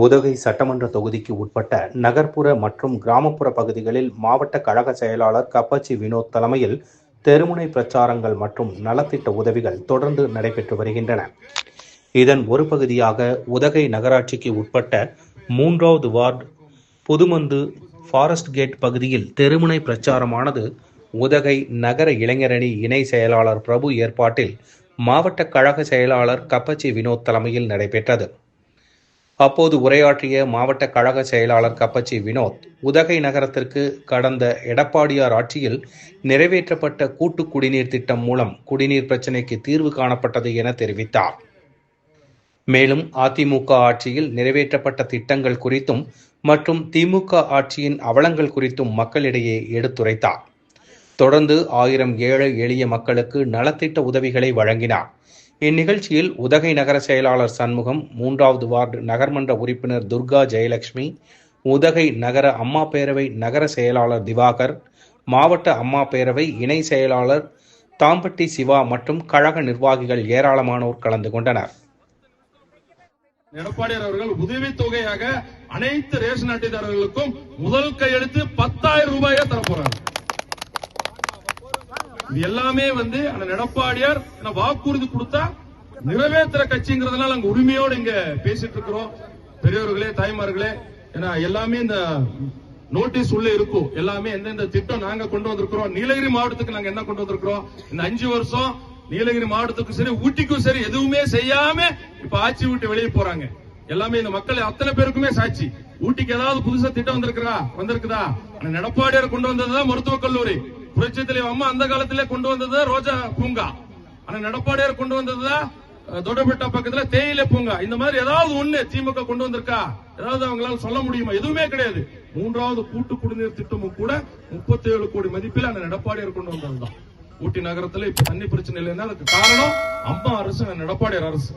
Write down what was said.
உதகை சட்டமன்ற தொகுதிக்கு உட்பட்ட நகர்ப்புற மற்றும் கிராமப்புற பகுதிகளில் மாவட்ட கழக செயலாளர் கப்பச்சி வினோத் தலைமையில் தெருமுனை பிரச்சாரங்கள் மற்றும் நலத்திட்ட உதவிகள் தொடர்ந்து நடைபெற்று வருகின்றன. இதன் ஒரு பகுதியாக உதகை நகராட்சிக்கு உட்பட்ட 3வது வார்டு புதுமந்து ஃபாரஸ்ட் கேட் பகுதியில் தெருமுனை பிரச்சாரமானது உதகை நகர இளைஞரணி இணை செயலாளர் பிரபு ஏற்பாட்டில் மாவட்ட கழக செயலாளர் கப்பச்சி வினோத் தலைமையில் நடைபெற்றது. அப்போது உரையாற்றிய மாவட்ட கழக செயலாளர் கப்பச்சி வினோத், உதகை நகரத்திற்கு கடந்த எடப்பாடியார் ஆட்சியில் நிறைவேற்றப்பட்ட கூட்டு குடிநீர் திட்டம் மூலம் குடிநீர் பிரச்சினைக்கு தீர்வு காணப்பட்டது என தெரிவித்தார். மேலும் அதிமுக ஆட்சியில் நிறைவேற்றப்பட்ட திட்டங்கள் குறித்தும் மற்றும் திமுக ஆட்சியின் அவலங்கள் குறித்தும் மக்களிடையே எடுத்துரைத்தார். தொடர்ந்து 1000 ஏழை எளிய மக்களுக்கு நலத்திட்ட உதவிகளை வழங்கினார். இந்நிகழ்ச்சியில் உதகை நகர செயலாளர் சண்முகம், 3வது வார்டு நகர்மன்ற உறுப்பினர் துர்கா ஜெயலட்சுமி, உதகை நகர அம்மா பேரவை நகர செயலாளர் திவாகர், மாவட்ட அம்மா பேரவை இணை செயலாளர் தாம்பட்டி சிவா மற்றும் கழக நிர்வாகிகள் ஏராளமானோர் கலந்து கொண்டனர். எடப்பாடியார் அவர்கள் உதவித்தொகையாக அனைத்து ரேஷன் அட்டைதாரர்களுக்கும் முதல் கையெழுத்து 10,000 ரூபாயை தரப்போறாங்க. இது எல்லாமே எடப்பாடியார் வாக்குறுதி கொடுத்தா நிறைவேற்ற கட்சிங்கிறதுனால அங்க உரிமையோடு இங்க பேசிட்டு இருக்கிறோம். பெரியவர்களே, தாய்மார்களே, எல்லாமே இந்த நோட்டீஸ் உள்ள இருக்கும். எல்லாமே எந்தெந்த திட்டம் நாங்க கொண்டு வந்திருக்கிறோம், நீலகிரி மாவட்டத்துக்கு நாங்க என்ன கொண்டு வந்திருக்கிறோம், இந்த 5 வருஷம் நீலகிரி மாவட்டத்துக்கும் சரி ஊட்டிக்கும் சரி எதுவுமே செய்யாம இப்ப ஆட்சி விட்டு வெளியே போறாங்க. எல்லாமே இந்த மக்கள் அத்தனை பேருக்குமே சாட்சி. ஊட்டிக்கு ஏதாவது புதுசா திட்டம் வந்திருக்குதா? எடப்பாடியார் கொண்டு வந்ததுதான் மருத்துவக் கல்லூரி. புரட்சி தலைவர் அம்மா அந்த காலத்திலே கொண்டு வந்தது ரோஜா பூங்கா. ஆனா எடப்பாடியார் கொண்டு வந்ததுதான் தொட்டபெட்டா பக்கத்துல தேயிலை பூங்கா. இந்த மாதிரி ஏதாவது ஒண்ணு திமுக கொண்டு வந்திருக்கா? ஏதாவது அவங்களால சொல்ல முடியுமா? எதுவுமே கிடையாது. 3வது கூட்டு குடிநீர் திட்டமும் கூட 37 கோடி மதிப்பில் எடப்பாடியார் கொண்டு வந்ததுதான். ஊட்டி நகரத்துல இப்ப தண்ணி பிரச்சனை இல்லைன்னா அதுக்கு காரணம் அம்மா அரசு, எடப்பாடியார் அரசு.